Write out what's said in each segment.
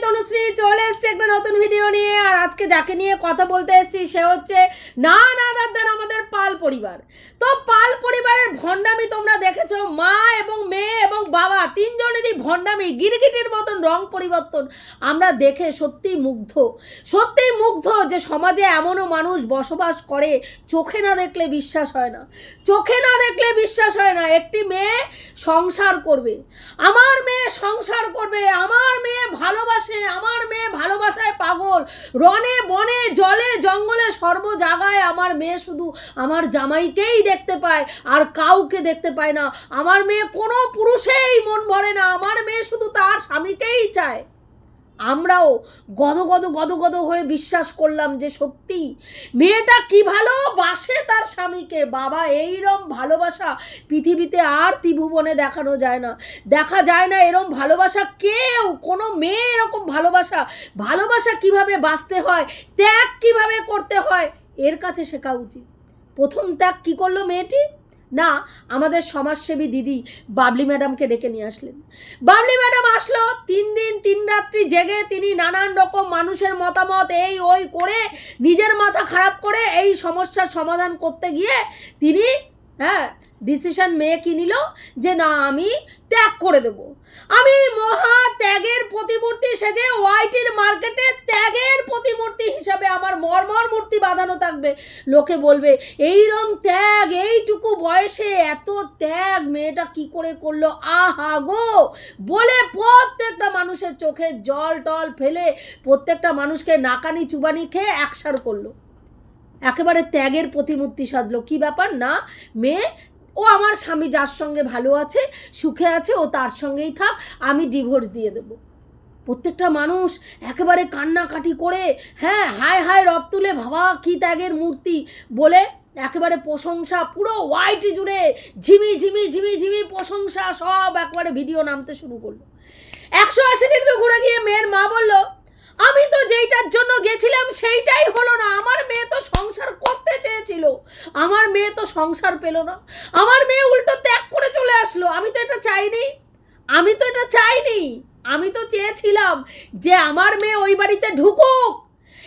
তনুশ্রী চলে এসেছে একটা নতুন ভিডিও নিয়ে। আর আজকে যাকে নিয়ে কথা বলতে এসেছি সে হচ্ছে না দাদার আমাদের পাল পরিবার। তো পাল পরিবারের ভণ্ডামি তোমরা দেখেছো, মা এবং মেয়ে এবং বাবা তিনজনেরই ভণ্ডামি, গিরগিটির মতন রং পরিবর্তন আমরা দেখে সত্যিই মুগ্ধ যে সমাজে এমনও মানুষ বসবাস করে চোখে না দেখলে বিশ্বাস হয় না। একটি মেয়ে সংসার করবে, আমার মেয়ে সংসার করবে, আমার মেয়ে ভালোবাসে, আমার মেয়ে ভালোবাসায় পাগল, রনে বনে জলে জঙ্গলে সর্ব জায়গায় আমার মেয়ে শুধু আমার জামাইকেই দেখতে পায় আর কাউকে দেখতে পায় না। আমার মেয়ে কোনো পুরুষেই মন ভরে না, আমার মেয়ে শুধু তার স্বামীকেই চায়। আমরাও গদ হয়ে বিশ্বাস করলাম যে সত্যি মেয়েটা কি ভালোবাসে তার স্বামীকে। বাবা, এইরকম ভালোবাসা পৃথিবীতে আর ত্রিভুবনে দেখা যায় না এরকম ভালোবাসা। কোনো মেয়ে এরকম ভালোবাসা কিভাবে বাঁচতে হয়, ত্যাগ কিভাবে করতে হয় এর কাছে শেখা উচিত। প্রথম ত্যাগ কি করলো মেয়েটি? না, আমাদের সমাজসেবী দিদি বাবলি ম্যাডামকে ডেকে নিয়ে আসলেন। বাবলি ম্যাডাম আসলো, 3 দিন 3 রাত্রি জেগে তিনি নানান রকম মানুষের মতামত এই ওই করে নিজের মাথা খারাপ করে এই সমস্যার সমাধান করতে গিয়ে তিনি ডিসিশন মেয়ে কি নিল যে না আমি ত্যাগ করে দেব। আমি মহা ত্যাগের প্রতিমূর্তি সেজে ওয়াইটির মার্কেটে ত্যাগের প্রতিমূর্তি হিসাবে আমার মর্মর মূর্তি বাঁধানো থাকবে। লোকে বলবে এইরকম ত্যাগ, এইটুকু বয়সে এত ত্যাগ মেয়েটা কি করে করলো, আহা গো বলে প্রত্যেকটা মানুষের চোখে জল টল ফেলে প্রত্যেকটা মানুষকে নাকানি চুবানি খেয়ে একসার করলো, একেবারে ত্যাগের প্রতিমূর্তি সাজলো। কি ব্যাপার? না, মেয়ে ও আমার স্বামী যার সঙ্গে ভালো আছে সুখে আছে ও তার সঙ্গেই থাক, আমি ডিভোর্স দিয়ে দেব। প্রত্যেকটা মানুষ একেবারে কান্নাকাটি করে হায় হায় রব তুলে বাবা কি ত্যাগের মূর্তি বলে একেবারে প্রশংসা, পুরো ওয়াইটি জুড়ে ঝিমি প্রশংসা, সব একবারে ভিডিও নামতে শুরু করলো। 180 ডিগ্রি ঘুরে গিয়ে মেয়ের মা বলল আমি তো যেইটার জন্য গেছিলাম সেইটাই হলো না, আমার মেয়ে তো সংসার করতে চেয়েছিল, আমার মেয়ে তো সংসার পেল না, আমার মেয়ে উল্টো ত্যাগ করে চলে আসলো। আমি তো এটা চাইনি, আমি তো চেয়েছিলাম যে আমার মেয়ে ওই বাড়িতে ঢুকুক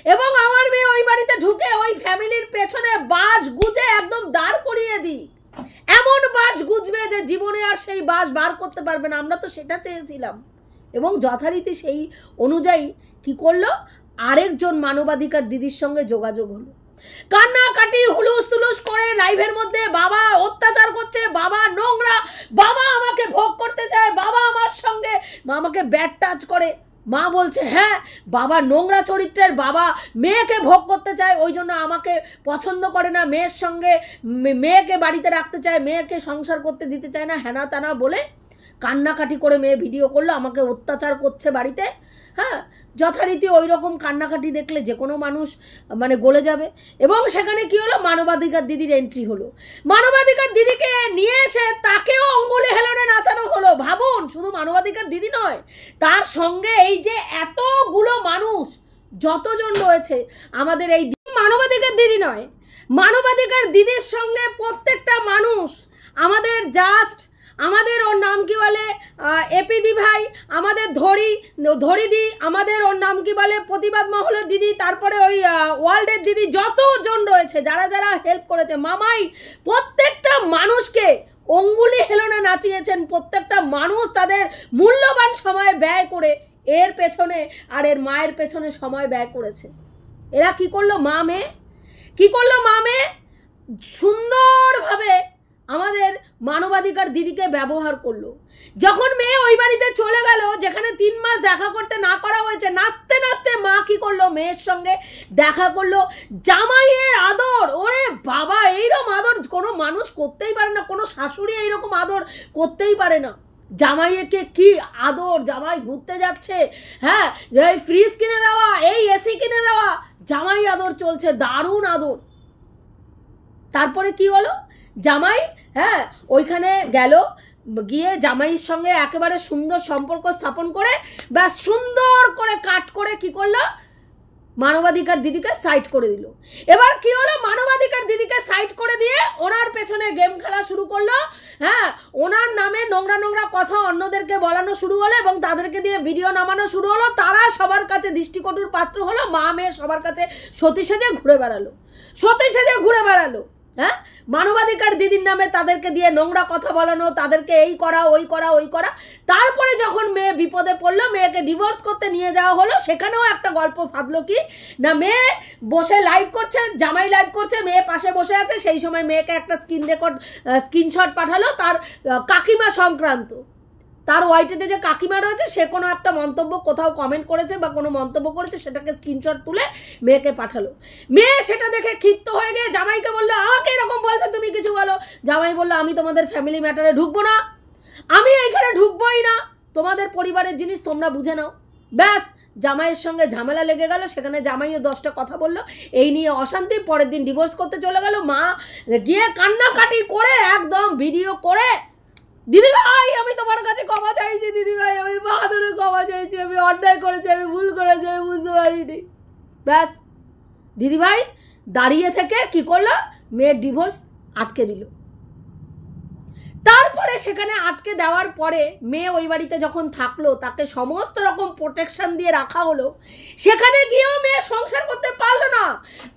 এবং আমার মেয়ে ওই বাড়িতে ঢুকে ওই ফ্যামিলির পেছনে বাঁশ গুজে একদম দাঁড় করিয়ে দিই, এমন বাঁশ গুজবে যে জীবনে আর সেই বাঁশ বার করতে পারবে না। আমরা তো সেটা চেয়েছিলাম। এবং যথারীতি সেই অনুযায়ী কি করলো, আরেকজন মানবাধিকার দিদির সঙ্গে যোগাযোগ হলো, কান্নাকাটি হুলুস তুলুস করে লাইভের মধ্যে বাবা অত্যাচার করছে, বাবা নোংরা, বাবা আমাকে ভোগ করতে চায়, বাবা আমার সঙ্গে আমাকে ব্যাড টাচ করে। মা বলছে বাবা নোংরা চরিত্রের, বাবা মেয়েকে ভোগ করতে চায়, ওই জন্য আমাকে পছন্দ করে না, মেয়ের সঙ্গে মেয়েকে বাড়িতে রাখতে চায়, মেয়েকে সংসার করতে দিতে চায় না, হেনা তেনা বলে কান্নাকাটি করে মেয়ে ভিডিও করলো, আমাকে অত্যাচার করছে বাড়িতে। যথারীতি ওই রকম কান্নাকাটি দেখলে যে কোনো মানুষ গলে যাবে। এবং সেখানে কি হলো, মানবাধিকার দিদির এন্ট্রি হলো। মানবাধিকার দিদিকে নিয়ে এসে তাকেও অঙ্গুলি হেলনে নাচানো হলো। ভাবুন, শুধু মানবাধিকার দিদি নয়, তার সঙ্গে এই যে এতগুলো মানুষ যতজন রয়েছে আমাদের এই মানবাধিকার দিদি নয়, মানবাধিকার দিদির সঙ্গে প্রত্যেকটা মানুষ আমাদের আমাদের ওর নাম কি বলে এপিদি ভাই, আমাদের ধরিদি, আমাদের ওর নাম কি বলে প্রতিবাদ মহলের দিদি, তারপরে ওই ওয়ার্ল্ডের দিদি, যতজন রয়েছে যারা হেল্প করেছে, মামাই প্রত্যেকটা মানুষকে অঙ্গুলি হেলনে নাচিয়েছেন। প্রত্যেকটা মানুষ তাদের মূল্যবান সময় ব্যয় করে এর পেছনে আর এর মায়ের পেছনে সময় ব্যয় করেছে। এরা কি করলো, মা মেয়ে সুন্দরভাবে আমাদের মানবাধিকার দিদিকে ব্যবহার করলো। যখন মেয়ে ওই বাড়িতে চলে গেল, যেখানে 3 মাস দেখা করতে না করা হয়েছে, নাচতে নাচতে মা কি করলো, মেয়ের সঙ্গে দেখা করলো। জামাইয়ের আদর, ওরে বাবা, এইরকম আদর কোনো মানুষ করতেই পারে না, কোনো শাশুড়ি এইরকম আদর করতেই পারে না। জামাইকে কি আদর, জামাই ঘুরতে যাচ্ছে, এই ফ্রিজ কিনে দেওয়া, এই এসি কিনে দেওয়া, জামাই আদর চলছে, দারুণ আদর। তারপরে কি হলো, জামাই ওইখানে গেল, গিয়ে জামাইয়ের সঙ্গে একেবারে সুন্দর সম্পর্ক স্থাপন করে ব্যাস সুন্দর করে কাট করে কি করলো, মানবাধিকার দিদিকে সাইড করে দিল। এবার কি হলো, মানবাধিকার দিদিকে সাইড করে দিয়ে ওনার পেছনে গেম খেলা শুরু করলো। হ্যাঁ, ওনার নামে নোংরা নোংরা কথা অন্যদেরকে বলানো শুরু হলো এবং তাদেরকে দিয়ে ভিডিও নামানো শুরু হলো। তারা সবার কাছে দৃষ্টিকটুর পাত্র হলো। মা মেয়ে সবার কাছে সতী সেজে ঘুরে বেড়ালো। হ্যাঁ, মানবাধিকার দিদির নামে তাদেরকে দিয়ে নোংরা কথা বলানো, তাদেরকে এই করা ওই করা। তারপরে যখন মেয়ে বিপদে পড়লো, মেয়েকে ডিভোর্স করতে নিয়ে যাওয়া হলো, সেখানেও একটা গল্প ফাঁদলো কি না, মেয়ে বসে লাইভ করছে, জামাই লাইভ করছে, মেয়ে পাশে বসে আছে, সেই সময় মেয়েকে একটা স্ক্রিনশট পাঠালো তার কাকিমা সংক্রান্ত। তার ওয়াইটিতে যে কাকিমা রয়েছে সে কোনো একটা মন্তব্য কোথাও কমেন্ট করেছে বা কোনো মন্তব্য করেছে, সেটাকে স্ক্রিনশট তুলে মেয়েকে পাঠালো। মেয়ে সেটা দেখে ক্ষিপ্ত হয়ে গিয়ে জামাইকে বললো, আমাকে এরকম বলছো, তুমি কিছু বলো। জামাই বললো, আমি তোমাদের ফ্যামিলি ম্যাটারে ঢুকবো না, আমি এইখানে ঢুকবোই না, তোমাদের পরিবারের জিনিস তোমরা বুঝে নাও। ব্যাস, জামাইয়ের সঙ্গে ঝামেলা লেগে গেল। সেখানে জামাইও 10টা কথা বললো, এই নিয়ে অশান্তি। পরের দিন ডিভোর্স করতে চলে গেল। মা গিয়ে কান্নাকাটি করে একদম ভিডিও করে, দিদিভাই আমি তোমার কাছে ক্ষমা চাইছি, দিদিভাই আমি মা ধরে ক্ষমা চাইছি, আমি অন্যায় করেছি, আমি ভুল করেছি, আমি বুঝতে পারিনি। ব্যাস, দিদিভাই দাঁড়িয়ে থেকে কি করলো, মেয়ের ডিভোর্স আটকে দিল। তারপরে সেখানে আটকে দেওয়ার পরে মেয়ে ওই বাড়িতে যখন থাকলো, তাকে সমস্ত রকম প্রোটেকশন দিয়ে রাখা হলো। সেখানে গিয়েও মেয়ে সংসার করতে পারলো না।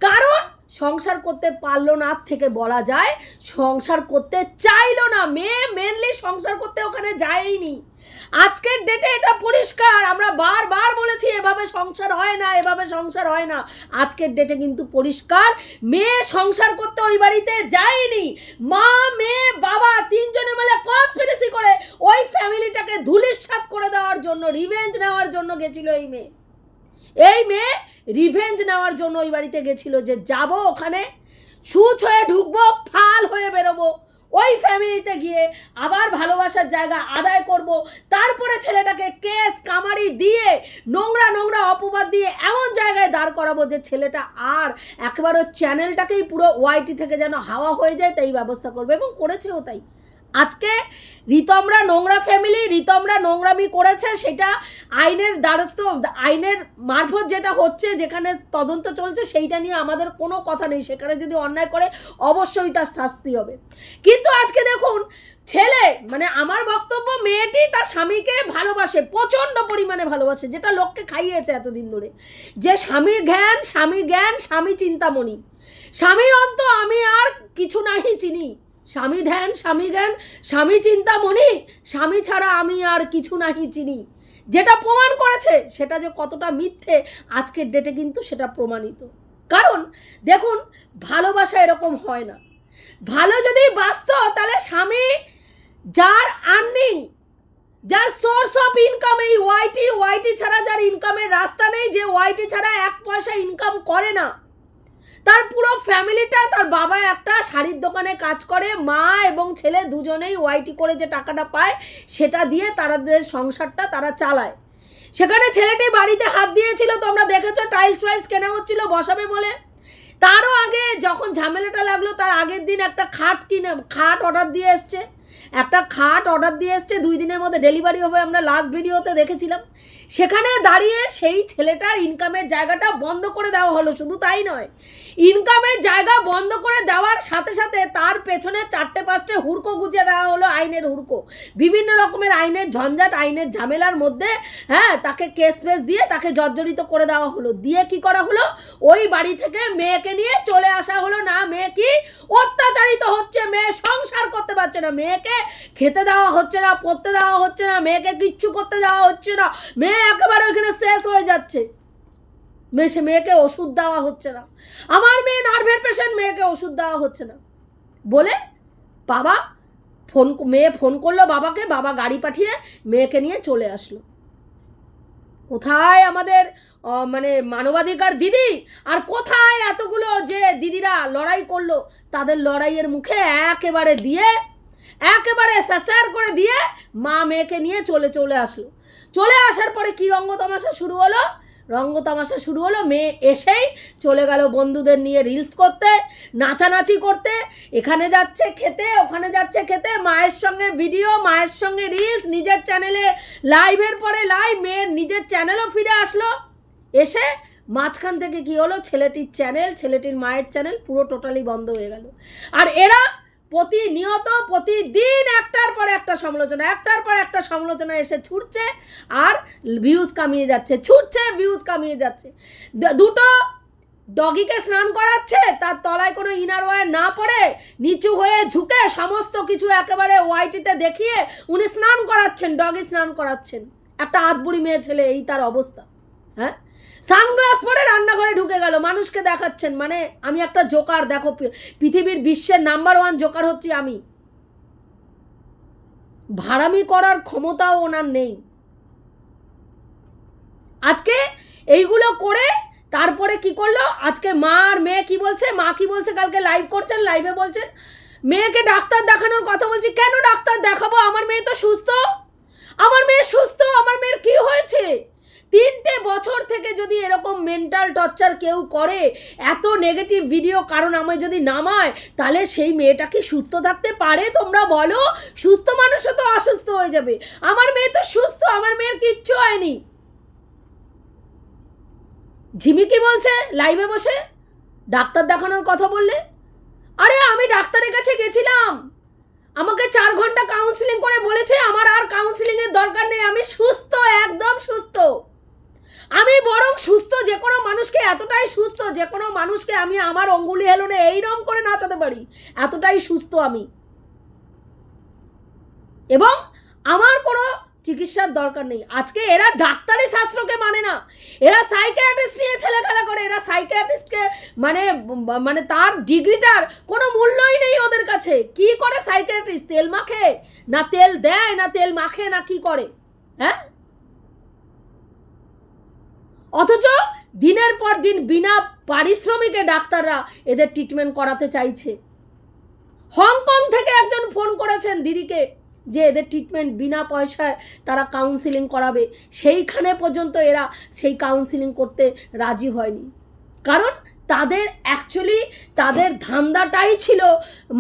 কারণ সংসার করতে পারলো না থেকে বলা যায় সংসার করতে চাইলো না। মেয়ে মেনলি সংসার করতে ওখানে যায়নি। আজকের ডেটে এটা পরিষ্কার, আমরা বারবার বলেছি এভাবে সংসার হয় না, এভাবে সংসার হয় না। আজকের ডেটে কিন্তু পরিষ্কার, মেয়ে সংসার করতে ওই বাড়িতে যায়নি। মা মেয়ে বাবা তিনজনে মিলে কনস্পিরেসি করে ওই ফ্যামিলিটাকে ধুলিস্যাৎ করে দেওয়ার জন্য, রিভেঞ্জ নেওয়ার জন্য গেছিল এই মেয়ে। এই মেয়ে রিভেঞ্জ নেওয়ার জন্য ওই বাড়িতে গেছিল, যে যাব ওখানে সুচ হয়ে ঢুকবো, ফাল হয়ে বেরোবো, ওই ফ্যামিলিতে গিয়ে আবার ভালোবাসার জায়গা আদায় করব। তারপরে ছেলেটাকে কেস কামারি দিয়ে নোংরা নোংরা অপবাদ দিয়ে এমন জায়গায় দাঁড় করাবো যে ছেলেটা আর একেবারে চ্যানেলটাকেই পুরো ওয়াইটি থেকে যেন হাওয়া হয়ে যায়, তাই ব্যবস্থা করবে এবং করেছেও তাই। আজকে রিতমরা নোংরা ফ্যামিলি, রিতমরা নোংরামি করেছে, সেটা আইনের দ্বারস্থ, আইনের মারফত যেটা হচ্ছে, যেখানে তদন্ত চলছে, সেইটা নিয়ে আমাদের কোনো কথা নেই। সেখানে যদি অন্যায় করে অবশ্যই তার শাস্তি হবে। কিন্তু আজকে দেখুন, ছেলে মানে আমার বক্তব্য, মেয়েটি তার স্বামীকে ভালোবাসে, প্রচণ্ড পরিমাণে ভালোবাসে, যেটা লোককে খাইয়েছে এতদিন ধরে, যে স্বামী জ্ঞান, স্বামী চিন্তামণি, স্বামী অন্ত আমি আর কিছু নাহি চিনি, স্বামী ধ্যান, স্বামী চিন্তামণি, স্বামী ছাড়া আমি আর কিছু নাহি চিনি, যেটা প্রমাণ করেছে সেটা যে কতটা মিথ্যে আজকের ডেটে কিন্তু সেটা প্রমাণিত। কারণ দেখুন, ভালোবাসা এরকম হয় না। ভালো যদি বাঁচত তাহলে স্বামী যার আর্নিং, যার সোর্স অফ ইনকাম এই ওয়াইটি ছাড়া যার ইনকামের রাস্তা নেই, যে ওয়াইটি ছাড়া 1 পয়সা ইনকাম করে না, তার পুরো ফ্যামিলিটা, তার বাবা একটা শাড়ির দোকানে কাজ করে, মা এবং ছেলে দুজনেই ওয়াইটি করে যে টাকাটা পায় সেটা দিয়ে তাদের সংসারটা তারা চালায়। সেখানে ছেলেটি বাড়িতে হাত দিয়েছিল, তোমরা দেখেছো, টাইলস ফাইলস কেনা হচ্ছিল বসাবে বলে। তারও আগে যখন ঝামেলাটা লাগলো, তার আগের দিন একটা খাট অর্ডার দিয়ে এসছে, 2 দিনের মধ্যে ডেলিভারি হবে, আমরা লাস্ট ভিডিওতে দেখেছিলাম। সেখানে দাঁড়িয়ে সেই ছেলেটার ইনকামের জায়গাটা বন্ধ করে দেওয়া হলো। শুধু তাই নয়, ইনকামের জায়গা বন্ধ করে দেওয়ার সাথে সাথে তার পেছনে 4-5টে হুড়কো গুছিয়ে দেওয়া হলো, আইনের হুড়কো, বিভিন্ন রকমের আইনের ঝঞ্ঝাট, আইনের ঝামেলার মধ্যে, হ্যাঁ, তাকে কেস দিয়ে তাকে জর্জরিত করে দেওয়া হলো। দিয়ে কি করা হলো, ওই বাড়ি থেকে মেয়েকে নিয়ে চলে আসা হলো। না, মেয়ে কি অত্যাচারিত হচ্ছে, মেয়ে সংসার করতে পারছে না, মেয়েকে খেতে দেওয়া হচ্ছে না, পড়তে দেওয়া হচ্ছে না, মেয়েকে কিচ্ছু করতে দেওয়া হচ্ছে না, মেয়ে একেবারে ওইখানে শেষ হয়ে যাচ্ছে। মেয়েকে ওষুধ দেওয়া হচ্ছে না, আমার মেয়ে নার্ভের পেশেন্ট, মেয়েকে ওষুধ দেওয়া হচ্ছে না বলে মেয়ে ফোন করলো বাবাকে, বাবা গাড়ি পাঠিয়ে মেয়েকে নিয়ে চলে আসলো। কোথায় আমাদের মানে মানবাধিকার দিদি, আর কোথায় এতগুলো যে দিদিরা লড়াই করলো, তাদের লড়াইয়ের মুখে একেবারে স্যার করে দিয়ে মা মেয়েকে নিয়ে চলে আসলো। চলে আসার পরে কি রঙ্গতামাশা শুরু হলো, মেয়ে এসেই চলে গেল বন্ধুদের নিয়ে রিলস করতে, নাচানাচি করতে, এখানে যাচ্ছে খেতে, ওখানে যাচ্ছে খেতে, মায়ের সঙ্গে ভিডিও, মায়ের সঙ্গে রিলস, নিজের চ্যানেলে লাইভের পরে লাইভ, মেয়ের নিজের চ্যানেলও ফিরে আসলো। এসে মাঝখান থেকে কি হলো, ছেলেটির চ্যানেল, ছেলেটির মায়ের চ্যানেল পুরো টোটালি বন্ধ হয়ে গেল। আর এরা প্রতিনিয়ত প্রতিদিন একটার পর একটা সমালোচনা এসে ছুটছে আর ভিউজ কামিয়ে যাচ্ছে, ভিউজ কামিয়ে যাচ্ছে। দুটো ডগিকে স্নান করাচ্ছে, তার তলায় কোনো ইনার ওয়্যার না পড়ে নিচু হয়ে ঝুঁকে সমস্ত কিছু একেবারে ওয়াইটিতে দেখিয়ে উনি স্নান করাচ্ছেন, ডগি স্নান করাচ্ছেন। একটা আধবুড়ি মেয়ে ছেলে, এই তার অবস্থা। হ্যাঁ, সানগ্লাস পরে রান্নাঘরে ঢুকে গেল, মানুষকে দেখাচ্ছেন মানে আমি একটা জোকার, দেখো পৃথিবীর বিশ্বের নাম্বার 1 জোকার হচ্ছি আমি। ভাড়ামি করার ক্ষমতাও ওনার নেই। আজকে এইগুলো করে তারপরে কি করলো, আজকে মা আর মেয়ে কি বলছে, মা কি বলছে, কালকে লাইভ করছেন, লাইভে বলছেন মেয়েকে ডাক্তার দেখানোর কথা বলছি। কেন ডাক্তার দেখাবো, আমার মেয়ে তো সুস্থ, আমার মেয়ে সুস্থ, আমার মেয়ের কি হয়েছে? 3টে বছর থেকে যদি এরকম মেন্টাল টর্চার কেউ করে, এত নেগেটিভ ভিডিও কারণ আমায় যদি নামায়, তাহলে সেই মেয়েটা কি সুস্থ থাকতে পারে? তোমরা বলো, সুস্থ মানুষও তো অসুস্থ হয়ে যাবে। আমার মেয়ে তো সুস্থ, আমার মেয়ের কিচ্ছু হয়নি। ঝিমি কি বলছে লাইভে বসে, ডাক্তার দেখানোর কথা বললে, আরে আমি ডাক্তারের কাছে গেছিলাম, আমাকে 4 ঘন্টা কাউন্সিলিং করে বলেছে আমার আর কাউন্সিলিংয়ের দরকার নেই, আমি সুস্থ, একদম সুস্থ। আমি বরং সুস্থ, যে কোনো মানুষকে, এতটাই সুস্থ যে কোনো মানুষকে আমি আমার অঙ্গুলি হেলনে এইরকম করে নাচাতে পারি, এতটাই সুস্থ আমি। এবং আমার কোনো চিকিৎসার দরকার নেই। আজকে এরা ডাক্তারি শাস্ত্রকে মানে না, এরা সাইকিয়াট্রিস্ট নিয়ে ছেলেখেলা করে। এরা সাইকিয়াট্রিস্টকে মানে তার ডিগ্রিটার কোনো মূল্যই নেই ওদের কাছে। কি করে সাইকিয়াট্রিস্ট? তেল মাখে না, তেল দেয় না, তেল মাখে না, কি করে? হ্যাঁ, অথচ দিনের পর দিন বিনা পারিশ্রমিকে ডাক্তাররা এদের ট্রিটমেন্ট করাতে চাইছে। হংকং থেকে একজন ফোন করেছেন দিদিকে যে এদের ট্রিটমেন্ট বিনা পয়সায় তারা কাউন্সিলিং করাবে, সেইখানে পর্যন্ত এরা সেই কাউন্সিলিং করতে রাজি হয়নি। কারণ তাদের অ্যাকচুয়ালি তাদের ধান্দাটাই ছিল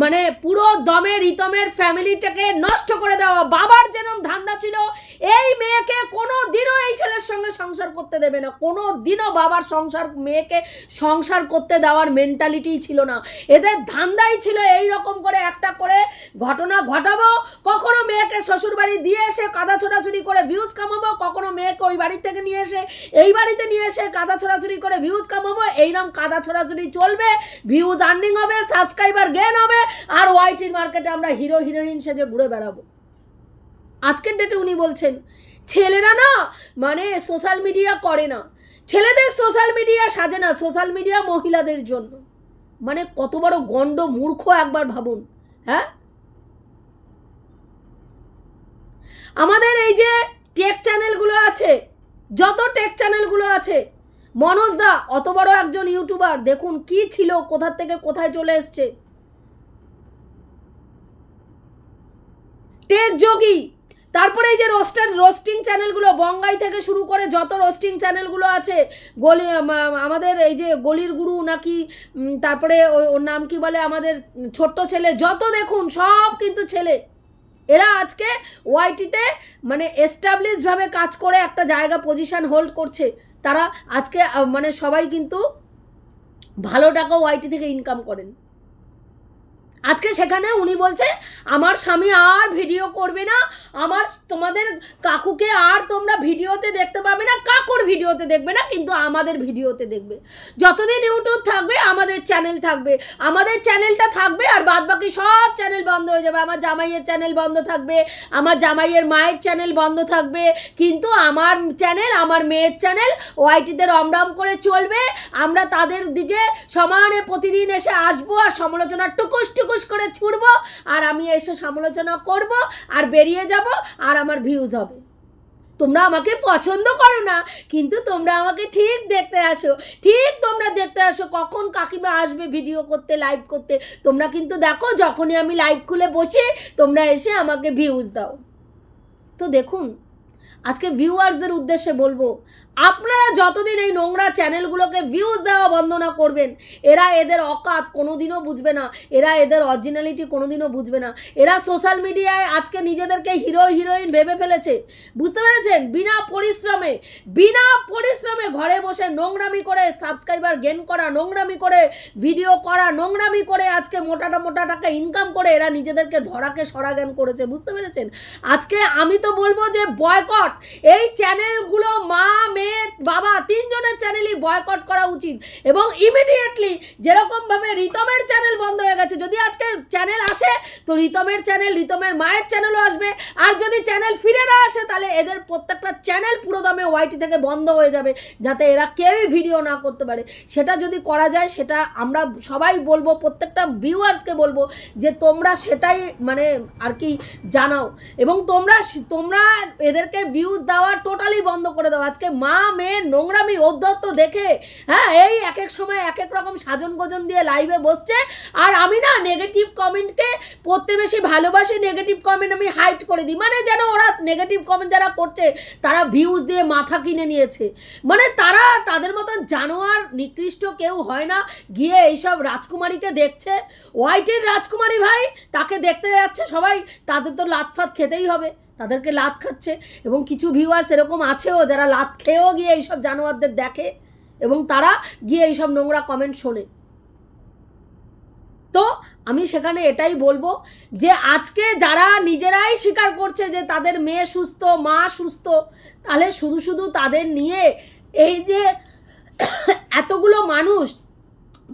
মানে পুরো দমে রিতমের ফ্যামিলিটাকে নষ্ট করে দেওয়া। বাবার যেরকম ধান্দা ছিল, এই মেয়েকে কোনো দিনও এই ছেলের সঙ্গে সংসার করতে দেবে না, কোনো দিনও বাবার মেয়েকে সংসার করতে দেওয়ার মেন্টালিটিই ছিল না। এদের ধান্দাই ছিল এই রকম করে একটা করে ঘটনা ঘটাবো, কখনো মেয়েকে শ্বশুরবাড়ি দিয়ে এসে কাদা ছোড়াছুড়ি করে ভিউজ কামাবো, কখনো মেয়েকে ওই বাড়ি থেকে নিয়ে এসে এই বাড়িতে নিয়ে এসে কাদা ছোড়াছুড়ি করে ভিউজ কামাবো। এইরকম কাদা ছড়াছড়ি চলবে, ভিউজ আর্নিং হবে, সাবস্ক্রাইবার গেন হবে, আর ওয়াইটির মার্কেটে আমরা হিরো হিরোইন সেজে ঘুরে বেড়াবো। আজকের ডেটে উনি বলছেন ছেলেরা না মানে সোশ্যাল মিডিয়া করে না, ছেলেদের সোশ্যাল মিডিয়া সাজে না, সোশ্যাল মিডিয়া মহিলাদের জন্য। মানে কত বড় গন্ড মূর্খ একবার ভাবুন। হ্যাঁ, আমাদের এই যে টেক চ্যানেলগুলো আছে, যত টেক চ্যানেলগুলো আছে, মনোজ দা অত বড় একজন ইউটিউবার, দেখুন কি ছিল, কোথা থেকে কোথায় চলে এসছে। টেক যোগী, তারপরে এই যে রোস্টিং চ্যানেলগুলো, বঙ্গাই থেকে শুরু করে যত রোস্টিং চ্যানেলগুলো আছে, গলি আমাদের এই যে গলির গুরু নাকি, তারপরে ওর নাম কি বলে, আমাদের ছোট্ট ছেলে, যত দেখুন সব কিন্তু ছেলে। এরা আজকে ওয়াইটিতে মানে এস্টাবলিশডভাবে কাজ করে একটা জায়গা পজিশন হোল্ড করছে। তারা আজকে মানে সবাই কিন্তু ভালো টাকা ওয়াইটি থেকে ইনকাম করেন। আজকে সেখানে উনি বলছে আমার স্বামী আর ভিডিও করবে না, আমার তোমাদের কাকুকে আর তোমরা ভিডিওতে দেখতে পাবে না, কাকুর ভিডিওতে দেখবে না, কিন্তু আমাদের ভিডিওতে দেখবে। যতদিন ইউটিউব থাকবে আমাদের চ্যানেল থাকবে, আমাদের চ্যানেলটা থাকবে, আর বাদ বাকি সব চ্যানেল বন্ধ হয়ে যাবে। আমার জামাইয়ের চ্যানেল বন্ধ থাকবে, আমার জামাইয়ের মায়ের চ্যানেল বন্ধ থাকবে, কিন্তু আমার চ্যানেল, আমার মেয়ের চ্যানেল ওয়াইটিতে রমরম করে চলবে। আমরা তাদের দিকে সমানে প্রতিদিন এসে আসবো আর সমালোচনার টুকুস করে ছুড়বো, আর আমি এসে সমালোচনা করব আর বেরিয়ে যাব, আর আমার ভিউজ হবে। তোমরা আমাকে পছন্দ করো না, কিন্তু তোমরা আমাকে ঠিক দেখতে আসো, ঠিক তোমরা দেখতে আসো কখন কাকিমা আসবে ভিডিও করতে, লাইভ করতে। তোমরা কিন্তু দেখো যখনই আমি লাইভ খুলে বসি তোমরা এসে আমাকে ভিউজ দাও। তো দেখুন আজকে ভিউয়ার্সদের উদ্দেশ্যে বলবো, আপনারা যতদিন এই নোংরা চ্যানেলগুলোকে ভিউজ দেওয়া বন্ধ না করবেন, এরা এদের অকাত কোনোদিনও বুঝবে না, এরা এদের অরিজিনালিটি কোনোদিনও বুঝবে না। এরা সোশ্যাল মিডিয়ায় আজকে নিজেদেরকে হিরো হিরোইন ভেবে ফেলেছে, বুঝতে পেরেছেন? বিনা পরিশ্রমে ঘরে বসে নোংরামি করে সাবস্ক্রাইবার গেন করা, নোংরামি করে ভিডিও করা, নোংরামি করে আজকে মোটা টাকা ইনকাম করে এরা নিজেদেরকে ধরাকে সরা জ্ঞান করেছে, বুঝতে পেরেছেন? আজকে আমি তো বলবো যে বয়কট, এই চ্যানেলগুলো মা মেয়ে বাবা তিনজনের চ্যানেলই বয়কট করা উচিত। এবং ইমিডিয়েটলি যেরকমভাবে রিতমের চ্যানেল বন্ধ হয়ে গেছে, যদি আজকে চ্যানেল আসে তো রিতমের চ্যানেল, রিতমের মায়ের চ্যানেলও আসবে। আর যদি চ্যানেল ফিরে না আসে তাহলে এদের প্রত্যেকটা চ্যানেল পুরো দমে ওয়াইটি থেকে বন্ধ হয়ে যাবে, যাতে এরা কেউই ভিডিও না করতে পারে। সেটা যদি করা যায়, সেটা আমরা সবাই বলবো, প্রত্যেকটা ভিউয়ার্সকে বলবো যে তোমরা সেটাই মানে আর কি জানাও, এবং তোমরা এদেরকে ভিউজ দেওয়া টোটালি বন্ধ করে দাও। আজকে মা মেয়ের নোংরামি অধ্যত্ত দেখে হ্যাঁ এই এক এক সময় এক এক রকম সাজন গোজন দিয়ে লাইভে বসছে। আর আমি না নেগেটিভ কমেন্টকে পড়তে বেশি ভালোবাসি, নেগেটিভ কমেন্ট আমি হাইড করে দিই, মানে যেন ওরা নেগেটিভ কমেন্ট যারা করছে তারা ভিউজ দিয়ে মাথা কিনে নিয়েছে, মানে তারা তাদের মতন জানোয়ার নিকৃষ্ট কেউ হয় না, গিয়ে এইসব রাজকুমারীকে দেখছে, ওয়াইটির রাজকুমারী ভাই তাকে দেখতে যাচ্ছে সবাই, তাদের তো লাতফাত খেতেই হবে, তাদেরকে লাত খাচ্ছে। এবং কিছু ভিউয়ার্স এরকম আছেও যারা লাত খেয়েও গিয়ে এইসব জানোয়ারদের দেখে এবং তারা গিয়ে এইসব নোংরা কমেন্ট শোনে। তো আমি সেখানে এটাই বলবো যে আজকে যারা নিজেরাই স্বীকার করছে যে তাদের মেয়ে সুস্থ, মা সুস্থ, তাহলে শুধু তাদের নিয়ে এই যে এতগুলো মানুষ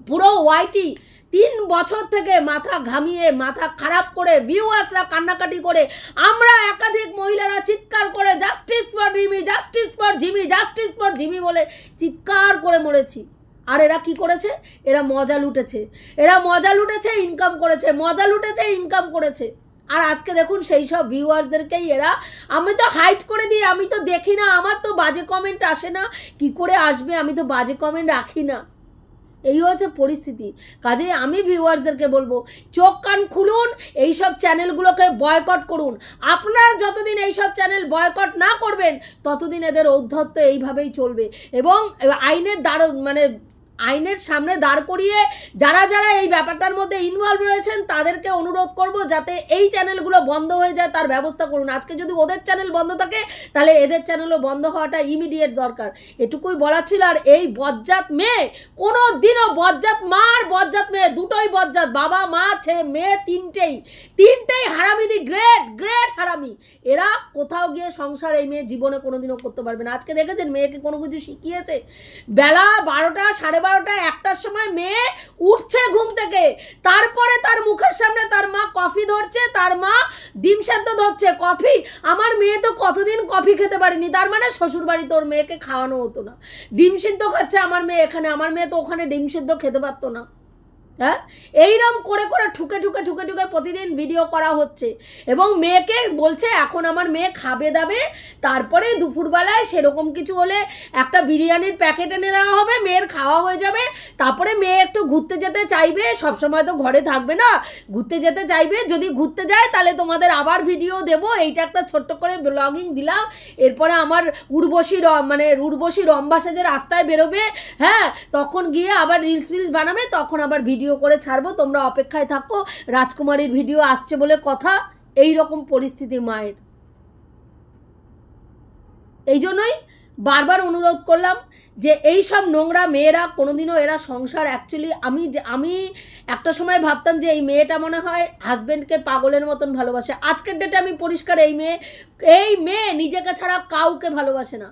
পুরো ওয়াইটি 3 বছর থেকে মাথা ঘামিয়ে মাথা খারাপ করে ভিউয়ার্সরা কান্নাকাটি করে, আমরা একাধিক মহিলারা চিৎকার করে justice for Rimi, justice for ঝিমি, জাস্টিস ফর ঝিমি বলে চিৎকার করে মরেছি। আর এরা কি করেছে? এরা মজা লুটেছে, ইনকাম করেছে, আর আজকে দেখুন সেই সব ভিউয়ার্সদেরকেই এরা, আমি তো হাইড করে দিই, আমি তো দেখি না, আমার তো বাজে কমেন্ট আসে না, কি করে আসবে, আমি তো বাজে কমেন্ট রাখি না। এই হচ্ছে পরিস্থিতি। কাজেই আমি ভিউয়ার্সদেরকে বলবো, চোখ কান খুলুন, এইসব চ্যানেলগুলোকে বয়কট করুন। আপনারা যতদিন এইসব চ্যানেল বয়কট না করবেন ততদিন এদের ঔদ্ধত্য এইভাবেই চলবে। এবং আইনের সামনে দাঁড় করিয়ে যারা এই ব্যাপারটার মধ্যে ইনভলভ রয়েছেন তাদেরকে অনুরোধ করব যাতে এই চ্যানেলগুলো বন্ধ হয়ে যায় তার ব্যবস্থা করুন। আজকে যদি ওদের চ্যানেল বন্ধ থাকে তাহলে এদের চ্যানেলও বন্ধ হওয়াটা ইমিডিয়েট দরকার, এটুকুই বলা ছিল। আর এই বজ্জাত মেয়ে, কোনো দিনও বজ্জাত মা আর বজ্জাত মেয়ে দুটোই বজ্জাত, বাবা মা মেয়ে তিনটেই হারামিদি, গ্রেট হারামি। এরা কোথাও গিয়ে সংসার এই মেয়ে জীবনে কোনোদিনও করতে পারবে না। আজকে দেখেছেন মেয়েকে কোনো কিছু শিখিয়েছে? বেলা 12টা, 12:30, 1টার সময় মেয়ে উঠছে ঘুম থেকে, তারপরে তার মুখের সামনে তার মা কফি ধরছে, তার মা ডিম সেদ্ধ ধরছে। কফি, আমার মেয়ে তো কতদিন কফি খেতে পারেনি, তার মানে শ্বশুর বাড়ি তোর মেয়েকে খাওয়ানো হতো না। ডিম সিদ্ধ খাচ্ছে আমার মেয়ে এখানে, আমার মেয়ে তো ওখানে ডিম সিদ্ধ খেতে পারতো না। হ্যাঁ, এইরকম করে ঠুকে প্রতিদিন ভিডিও করা হচ্ছে। এবং মেয়েকে বলছে এখন আমার মেয়ে খাবে দাবে, তারপরে দুপুরবেলায় সেরকম কিছু হলে একটা বিরিয়ানির প্যাকেট এনে দেওয়া হবে, মেয়ের খাওয়া হয়ে যাবে, তারপরে মেয়ে একটু ঘুরতে যেতে চাইবে, সবসময় তো ঘরে থাকবে না, ঘুরতে যেতে চাইবে, যদি ঘুরতে যায় তাহলে তোমাদের আবার ভিডিও দেব। এইটা একটা ছোট্ট করে ব্লগিং দিলাম, এরপরে আমার উর্বশী রম্ভা সেজে রাস্তায় বেরোবে, হ্যাঁ তখন গিয়ে আবার রিলস বানাবে, তখন আবার ভিডিও করে ছাড়বো, তোমরা অপেক্ষায় থাকো, রাজকুমারীর ভিডিও আসছে বলে কথা। এই রকম পরিস্থিতি মায়ের। এই জন্যই বারবার অনুরোধ করলাম যে এই সব নোংরা মেয়েরা কোনোদিনও এরা সংসার, অ্যাকচুয়ালি আমি একটা সময় ভাবতাম যে এই মেয়েটা মনে হয় হাজব্যান্ডকে পাগলের মতন ভালোবাসে। আজকের ডেটে আমি পরিষ্কার, এই মেয়ে নিজেকে ছাড়া কাউকে ভালোবাসে না,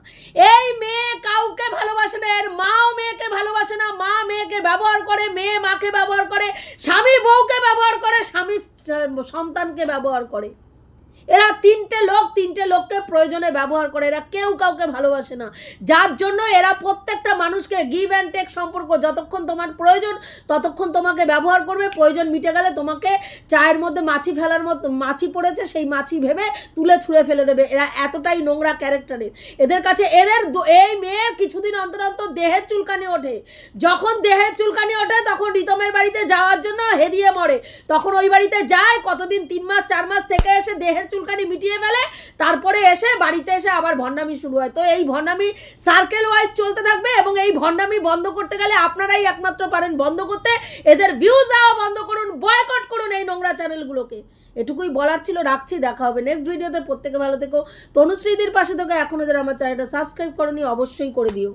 এই মেয়ে কাউকে ভালোবাসে না, এর মাও মেয়েকে ভালোবাসে না, মা মেয়েকে ব্যবহার করে, মেয়ে মাকে ব্যবহার করে, স্বামী বউকে ব্যবহার করে, স্বামী সন্তানকে ব্যবহার করে। এরা তিনটে লোককে প্রয়োজনে ব্যবহার করে, এরা কেউ কাউকে ভালোবাসে না। যার জন্য এরা প্রত্যেকটা মানুষকে গিভ অ্যান্ড টেক সম্পর্ক, যতক্ষণ তোমার প্রয়োজন ততক্ষণ তোমাকে ব্যবহার করবে, প্রয়োজন মিটে গেলে তোমাকে চায়ের মধ্যে মাছি ফেলার মতো, মাছি পড়েছে সেই মাছি ভেবে তুলে ছুঁড়ে ফেলে দেবে। এরা এতটাই নোংরা ক্যারেক্টারের। এদের কাছে এই মেয়ের কিছুদিন অন্তর অন্তর দেহের চুলকানি ওঠে, যখন দেহের চুলকানি ওঠে তখন রিতমের বাড়িতে যাওয়ার জন্য হেদিয়ে মরে, তখন ওই বাড়িতে যায়, কতদিন 3 মাস 4 মাস থেকে এসে দেহের চুলকানি মিটিয়ে ফেলে, তারপরে এসে বাড়িতে এসে আবার ভণ্ডামি শুরু হয়। তো এই ভণ্ডামি সার্কেল ওয়াইজ চলতে থাকবে, এবং এই ভণ্ডামি বন্ধ করতে গেলে আপনারাই একমাত্র পারেন বন্ধ করতে। এদের ভিউজ দেওয়া বন্ধ করুন, বয়কট করুন এই নোংরা চ্যানেলগুলোকে। এটুকুই বলার ছিল, রাখছি। দেখা হবে নেক্সট ভিডিওতে। প্রত্যেকে ভালো থেকো, তনুশ্রীদির পাশে থেকো। এখনও যারা আমার চ্যানেলটা সাবস্ক্রাইব করোনি অবশ্যই করে দিও।